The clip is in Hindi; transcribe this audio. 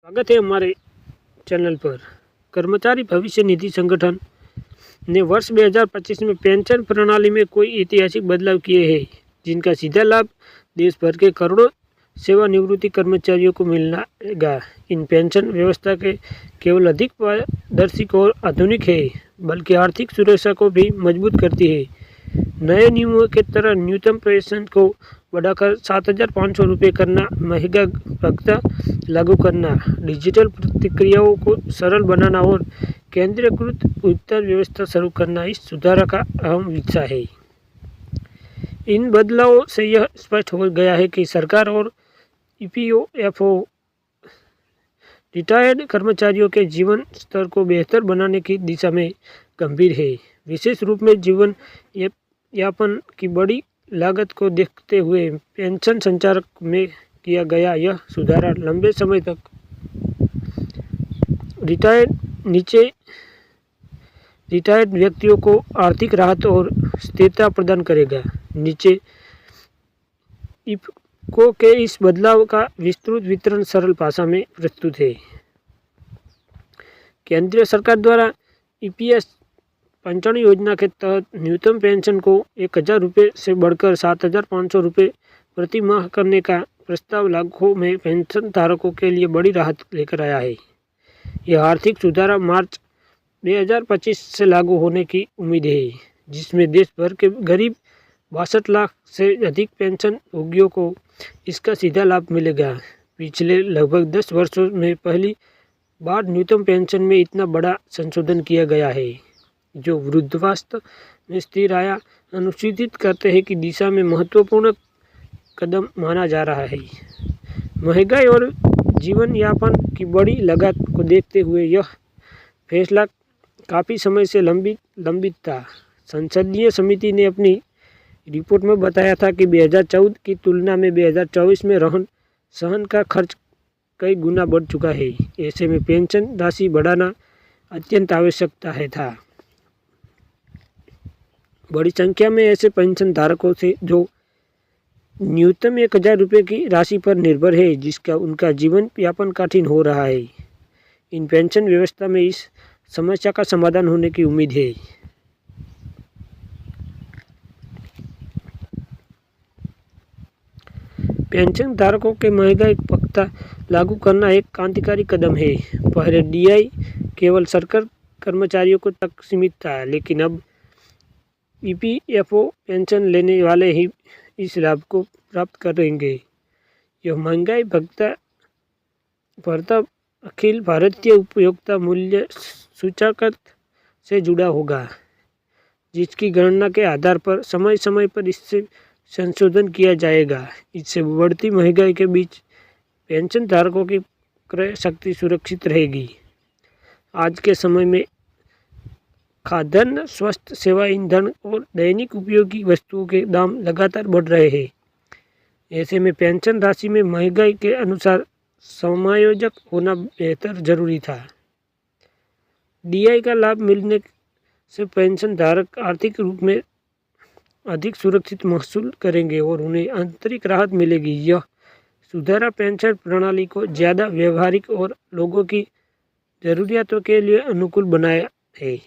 स्वागत है हमारे चैनल पर। कर्मचारी भविष्य निधि संगठन ने वर्ष 2025 में पेंशन प्रणाली में कोई ऐतिहासिक बदलाव किए हैं, जिनका सीधा लाभ देश भर के करोड़ों सेवानिवृत्ति कर्मचारियों को मिलेगा। इन पेंशन व्यवस्था के केवल अधिक पारदर्शी और आधुनिक है, बल्कि आर्थिक सुरक्षा को भी मजबूत करती है। नए नियमों के तरह न्यूनतम पेंशन को बढ़ाकर 7,500 रुपये करना, महंगा भत्ता लागू करना, डिजिटल प्रक्रियाओं को सरल बनाना और केंद्रीकृत भुगतान व्यवस्था शुरू करना इस सुधार का अहम हिस्सा है। इन बदलावों से यह स्पष्ट हो गया है कि सरकार और ईपीएफओ रिटायर्ड कर्मचारियों के जीवन स्तर को बेहतर बनाने की दिशा में गंभीर है। विशेष रूप में जीवन यापन की बड़ी लागत को देखते हुए पेंशन संचार में किया गया यह सुधार लंबे समय तक रिटायर्ड व्यक्तियों को आर्थिक राहत और स्थिरता प्रदान करेगा। नीचे ईपीएफओ के इस बदलाव का विस्तृत वितरण सरल भाषा में प्रस्तुत है। केंद्र सरकार द्वारा ईपीएस पेंशन योजना के तहत न्यूनतम पेंशन को 1,000 रुपये से बढ़कर 7,500 रुपये प्रति माह करने का प्रस्ताव लाखों में पेंशन धारकों के लिए बड़ी राहत लेकर आया है। यह आर्थिक सुधार मार्च 2025 से लागू होने की उम्मीद है, जिसमें देश भर के करीब 62 लाख से अधिक पेंशन भोगियों को इसका सीधा लाभ मिलेगा। पिछले लगभग 10 वर्षों में पहली बार न्यूनतम पेंशन में इतना बड़ा संशोधन किया गया है, जो वृद्धावस्था में स्थिर आय अनुसूचित करते हैं की दिशा में महत्वपूर्ण कदम माना जा रहा है। महंगाई और जीवन यापन की बड़ी लागत को देखते हुए यह फैसला काफ़ी समय से लंबित था। संसदीय समिति ने अपनी रिपोर्ट में बताया था कि 2014 की तुलना में 2024 में रहन सहन का खर्च कई गुना बढ़ चुका है। ऐसे में पेंशन राशि बढ़ाना अत्यंत आवश्यकता था। बड़ी संख्या में ऐसे पेंशन धारकों से जो न्यूनतम 1,000 रुपये की राशि पर निर्भर है, जिसका उनका जीवन यापन कठिन हो रहा है। इन पेंशन व्यवस्था में इस समस्या का समाधान होने की उम्मीद है। पेंशन धारकों के महंगाई भत्ता लागू करना एक क्रांतिकारी कदम है। पहले डीआई केवल सरकारी कर्मचारियों को तक सीमित था, लेकिन अब ईपीएफओ पेंशन लेने वाले ही इस लाभ को प्राप्त करेंगे। यह महंगाई भत्ता अखिल भारतीय उपभोक्ता मूल्य सूचकांक से जुड़ा होगा, जिसकी गणना के आधार पर समय समय पर इससे संशोधन किया जाएगा। इससे बढ़ती महंगाई के बीच पेंशन धारकों की क्रय शक्ति सुरक्षित रहेगी। आज के समय में खाद्यान्न, स्वास्थ्य सेवा, ईंधन और दैनिक उपयोगी वस्तुओं के दाम लगातार बढ़ रहे हैं। ऐसे में पेंशन राशि में महंगाई के अनुसार समायोजक होना बेहतर जरूरी था। डीआई का लाभ मिलने से पेंशन धारक आर्थिक रूप में अधिक सुरक्षित महसूस करेंगे और उन्हें आंतरिक राहत मिलेगी। यह सुधार पेंशन प्रणाली को ज़्यादा व्यवहारिक और लोगों की ज़रूरियातों के लिए अनुकूल बनाया है।